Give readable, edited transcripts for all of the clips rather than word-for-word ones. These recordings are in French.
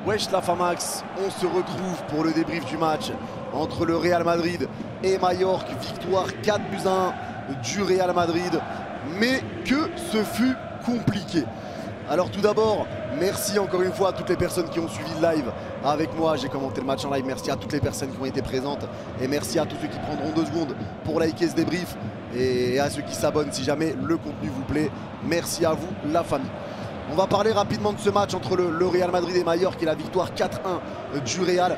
Wesh la Famax, on se retrouve pour le débrief du match entre le Real Madrid et Majorque. Victoire 4-1 du Real Madrid, mais que ce fut compliqué. Alors tout d'abord, merci encore une fois à toutes les personnes qui ont suivi le live avec moi. J'ai commenté le match en live, merci à toutes les personnes qui ont été présentes. Et merci à tous ceux qui prendront 2 secondes pour liker ce débrief. Et à ceux qui s'abonnent si jamais le contenu vous plaît. Merci à vous la famille. On va parler rapidement de ce match entre le Real Madrid et Majorque et la victoire 4-1 du Real.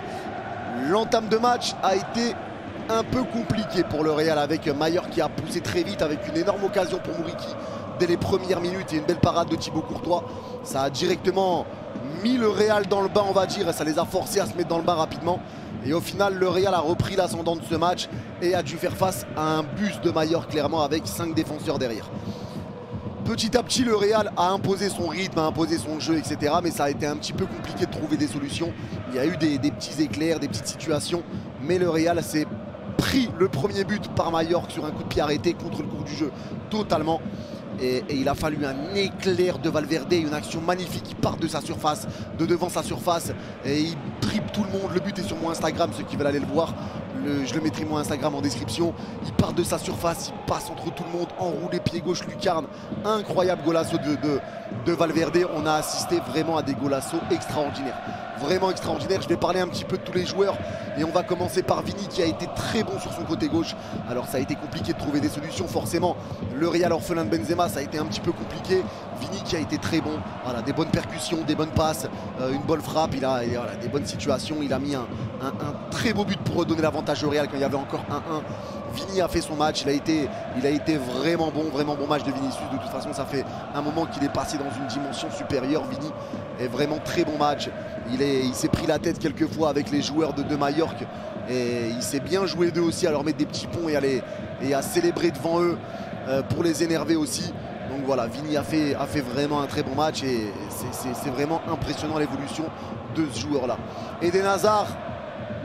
L'entame de match a été un peu compliqué pour le Real avec Majorque qui a poussé très vite avec une énorme occasion pour Muriqi dès les premières minutes et une belle parade de Thibaut Courtois. Ça a directement mis le Real dans le bain, on va dire, et ça les a forcés à se mettre dans le bain rapidement. Et au final, le Real a repris l'ascendant de ce match et a dû faire face à un bus de Majorque clairement avec 5 défenseurs derrière. Petit à petit, le Real a imposé son rythme, a imposé son jeu, etc. Mais ça a été un petit peu compliqué de trouver des solutions. Il y a eu des petits éclairs, des petites situations. Mais le Real s'est pris le premier but par Majorque sur un coup de pied arrêté contre le cours du jeu totalement. Et il a fallu un éclair de Valverde, une action magnifique. Il part de sa surface, de devant sa surface. Et il dribble tout le monde. Le but est sur mon Instagram, ceux qui veulent aller le voir. Je le mettrai mon Instagram en description. Il part de sa surface, il passe entre tout le monde, enroulé pied gauche, lucarne. Incroyable golasso de Valverde. On a assisté vraiment à des golassos extraordinaires. Vraiment extraordinaire. Je vais parler un petit peu de tous les joueurs et on va commencer par Vini qui a été très bon sur son côté gauche. Alors ça a été compliqué de trouver des solutions forcément. Le Real orphelin de Benzema, ça a été un petit peu compliqué. Vini qui a été très bon. Voilà, des bonnes percussions, des bonnes passes, une bonne frappe. Il a voilà, des bonnes situations. Il a mis un très beau but pour redonner l'avantage au Real quand il y avait encore 1-1. Vini a fait son match, il a été vraiment bon match de Vinicius. De toute façon, ça fait un moment qu'il est passé dans une dimension supérieure. Vini est vraiment très bon match. Il s'est pris la tête quelques fois avec les joueurs de Majorque et il s'est bien joué d'eux aussi à leur mettre des petits ponts et à célébrer devant eux pour les énerver aussi. Donc voilà, Vini a fait vraiment un très bon match et c'est vraiment impressionnant l'évolution de ce joueur-là. Eden Hazard,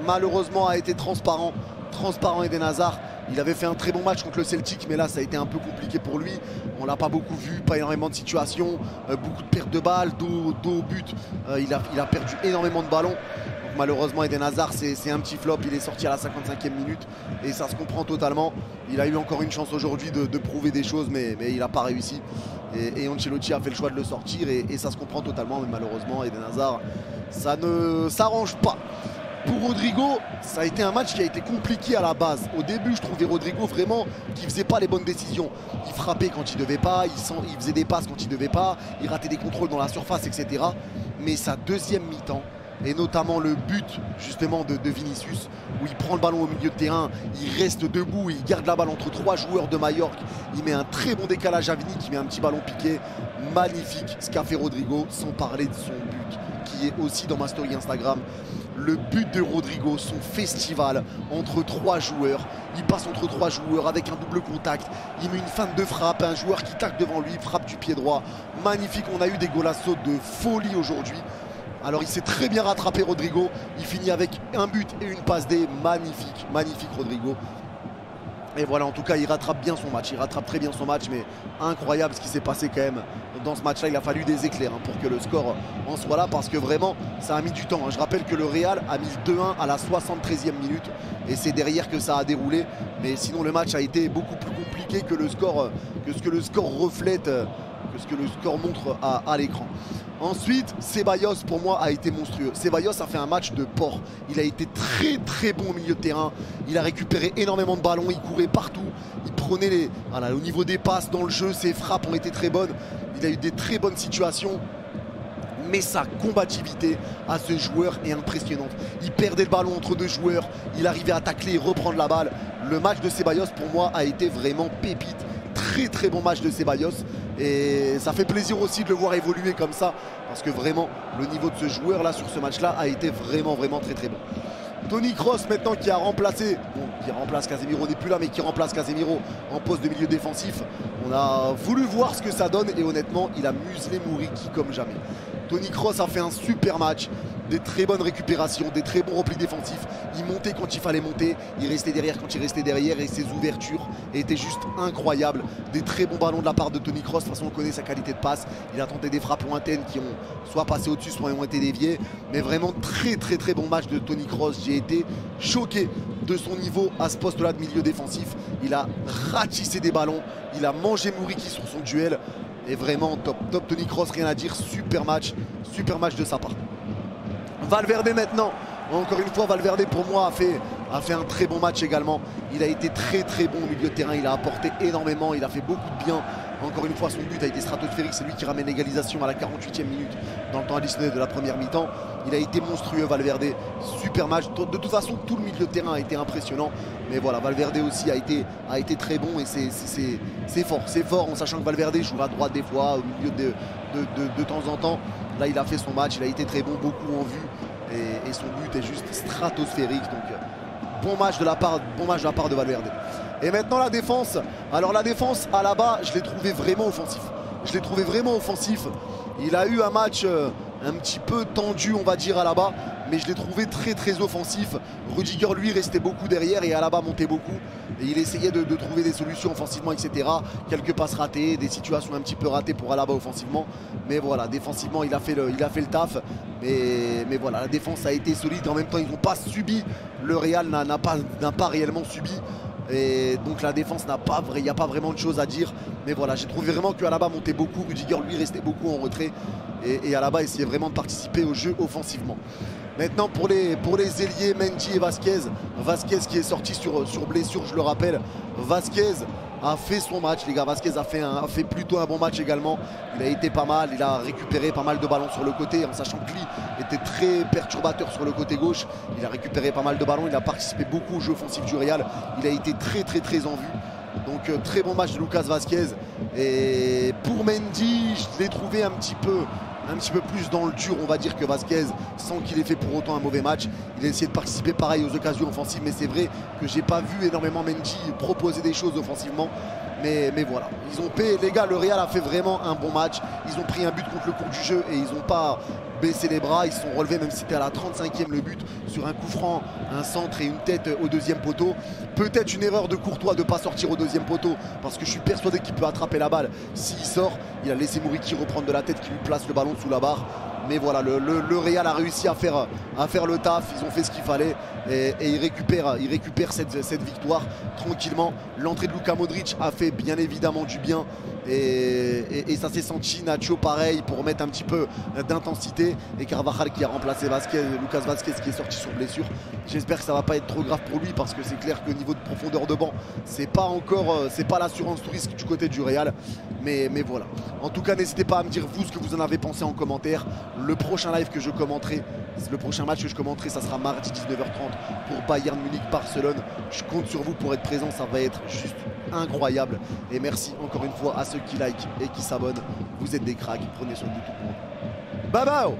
malheureusement, a été transparent Eden Hazard. Il avait fait un très bon match contre le Celtic, mais là ça a été un peu compliqué pour lui. On l'a pas beaucoup vu, pas énormément de situations, beaucoup de pertes de balles, dos au but. Il a perdu énormément de ballons. Donc malheureusement Eden Hazard c'est un petit flop, il est sorti à la 55e minute et ça se comprend totalement. Il a eu encore une chance aujourd'hui de prouver des choses, mais il n'a pas réussi. Et Ancelotti a fait le choix de le sortir et ça se comprend totalement, mais malheureusement Eden Hazard, ça ne s'arrange pas. Pour Rodrigo, ça a été un match qui a été compliqué à la base. Au début, je trouvais Rodrigo vraiment qui faisait pas les bonnes décisions. Il frappait quand il devait pas, il faisait des passes quand il devait pas, il ratait des contrôles dans la surface, etc. Mais sa deuxième mi-temps, et notamment le but justement de Vinicius, où il prend le ballon au milieu de terrain, il reste debout, il garde la balle entre 3 joueurs de Majorque, il met un très bon décalage à Vini qui met un petit ballon piqué. Magnifique ce qu'a fait Rodrigo, sans parler de son but, qui est aussi dans ma story Instagram. Le but de Rodrigo, son festival entre 3 joueurs. Il passe entre 3 joueurs avec un double contact. Il met une feinte de frappe, un joueur qui tacle devant lui, frappe du pied droit. Magnifique, on a eu des golassos de folie aujourd'hui. Alors il s'est très bien rattrapé Rodrigo. Il finit avec un but et une passe D. Magnifique, magnifique Rodrigo. Et voilà, en tout cas, il rattrape bien son match. Il rattrape très bien son match, mais incroyable ce qui s'est passé quand même dans ce match-là. Il a fallu des éclairs pour que le score en soit là, parce que vraiment, ça a mis du temps. Je rappelle que le Real a mis 2-1 à la 73e minute, et c'est derrière que ça a déroulé. Mais sinon, le match a été beaucoup plus compliqué que le score, que ce que le score reflète, que ce que le score montre à l'écran. Ensuite, Ceballos pour moi a été monstrueux. Ceballos a fait un match de porc. Il a été très bon au milieu de terrain. Il a récupéré énormément de ballons, il courait partout. Il prenait au niveau des passes dans le jeu, ses frappes ont été très bonnes. Il a eu des très bonnes situations. Mais sa combativité à ce joueur est impressionnante. Il perdait le ballon entre 2 joueurs. Il arrivait à tacler et reprendre la balle. Le match de Ceballos pour moi a été vraiment pépite. Très bon match de Ceballos. Et ça fait plaisir aussi de le voir évoluer comme ça, parce que vraiment le niveau de ce joueur là sur ce match là a été vraiment très bon. Toni Kroos maintenant qui remplace Casemiro, n'est plus là, mais qui remplace Casemiro en poste de milieu défensif. On a voulu voir ce que ça donne et honnêtement il a muselé Muriqi comme jamais. Toni Kroos a fait un super match. des très bonnes récupérations, des très bons replis défensifs. Il montait quand il fallait monter, il restait derrière quand il restait derrière et ses ouvertures étaient juste incroyables. Des très bons ballons de la part de Toni Kroos. De toute façon, on connaît sa qualité de passe. Il a tenté des frappes lointaines qui ont soit passé au-dessus, soit ont été déviées. Mais vraiment très bon match de Toni Kroos. J'ai été choqué de son niveau à ce poste-là de milieu défensif. Il a ratissé des ballons, il a mangé Muriqi sur son duel. Et vraiment top Toni Kroos, rien à dire, super match de sa part. Valverde maintenant, encore une fois Valverde pour moi a fait un très bon match également. Il a été très bon au milieu de terrain, il a apporté énormément, il a fait beaucoup de bien. Encore une fois son but a été stratosphérique, c'est lui qui ramène l'égalisation à la 48e minute dans le temps additionnel de la première mi-temps. Il a été monstrueux Valverde, super match. De toute façon tout le milieu de terrain a été impressionnant. Mais voilà, Valverde aussi a été très bon et c'est fort en sachant que Valverde joue à droite des fois, au milieu de temps en temps. Là il a fait son match, il a été très bon, beaucoup en vue et son but est juste stratosphérique. Donc bon match de la part de Valverde. Et maintenant la défense. Alors la défense à Alaba, je l'ai trouvé vraiment offensif. Il a eu un match un petit peu tendu on va dire Alaba, mais je l'ai trouvé très offensif. Rudiger lui restait beaucoup derrière et Alaba montait beaucoup. Et il essayait de trouver des solutions offensivement, etc. Quelques passes ratées, des situations un petit peu ratées pour Alaba offensivement. Mais voilà, défensivement il a fait le taf. Mais voilà, la défense a été solide. En même temps ils n'ont pas subi. Le Real n'a pas réellement subi. Et donc la défense il n'y a pas vraiment de choses à dire. Mais voilà, j'ai trouvé vraiment que Alaba montait beaucoup. Rudiger lui restait beaucoup en retrait. Et Alaba essayait vraiment de participer au jeu offensivement. Maintenant pour les ailiers Mendy et Vasquez. Vasquez qui est sorti sur blessure, je le rappelle. Vasquez a fait son match les gars, Vasquez a fait plutôt un bon match également. Il a été pas mal, il a récupéré pas mal de ballons sur le côté en sachant que lui était très perturbateur sur le côté gauche. Il a récupéré pas mal de ballons, il a participé beaucoup au jeu offensif du Real. Il a été très en vue. Donc très bon match de Lucas Vasquez. Et pour Mendy, je l'ai trouvé un petit peu plus dans le dur on va dire que Vasquez, sans qu'il ait fait pour autant un mauvais match. Il a essayé de participer pareil aux occasions offensives, mais c'est vrai que j'ai pas vu énormément Mendy proposer des choses offensivement. Mais voilà, ils ont payé les gars, le Real a fait vraiment un bon match. Ils ont pris un but contre le cours du jeu et ils n'ont pas baissé les bras, ils se sont relevés même si c'était à la 35e le but sur un coup franc, un centre et une tête au deuxième poteau. Peut-être une erreur de Courtois de ne pas sortir au deuxième poteau parce que je suis persuadé qu'il peut attraper la balle s'il sort. Il a laissé Muriqi reprendre de la tête qui lui place le ballon sous la barre. Mais voilà, le Real a réussi à faire le taf, ils ont fait ce qu'il fallait et ils récupèrent cette victoire tranquillement. L'entrée de Luka Modric a fait bien évidemment du bien et ça s'est senti. Nacho pareil pour mettre un petit peu d'intensité et Carvajal qui a remplacé Lucas Vasquez qui est sorti sur blessure. J'espère que ça va pas être trop grave pour lui parce que c'est clair qu'au niveau de profondeur de banc c'est pas l'assurance tout risque du côté du Real. Mais voilà, en tout cas n'hésitez pas à me dire vous ce que vous en avez pensé en commentaire. Le prochain match que je commenterai ça sera mardi 19h30 pour Bayern Munich-Barcelone. Je compte sur vous pour être présent, ça va être juste incroyable. Et merci encore une fois à ceux qui like et qui s'abonnent. Vous êtes des cracks, prenez soin de vous tout le monde. Bye bye.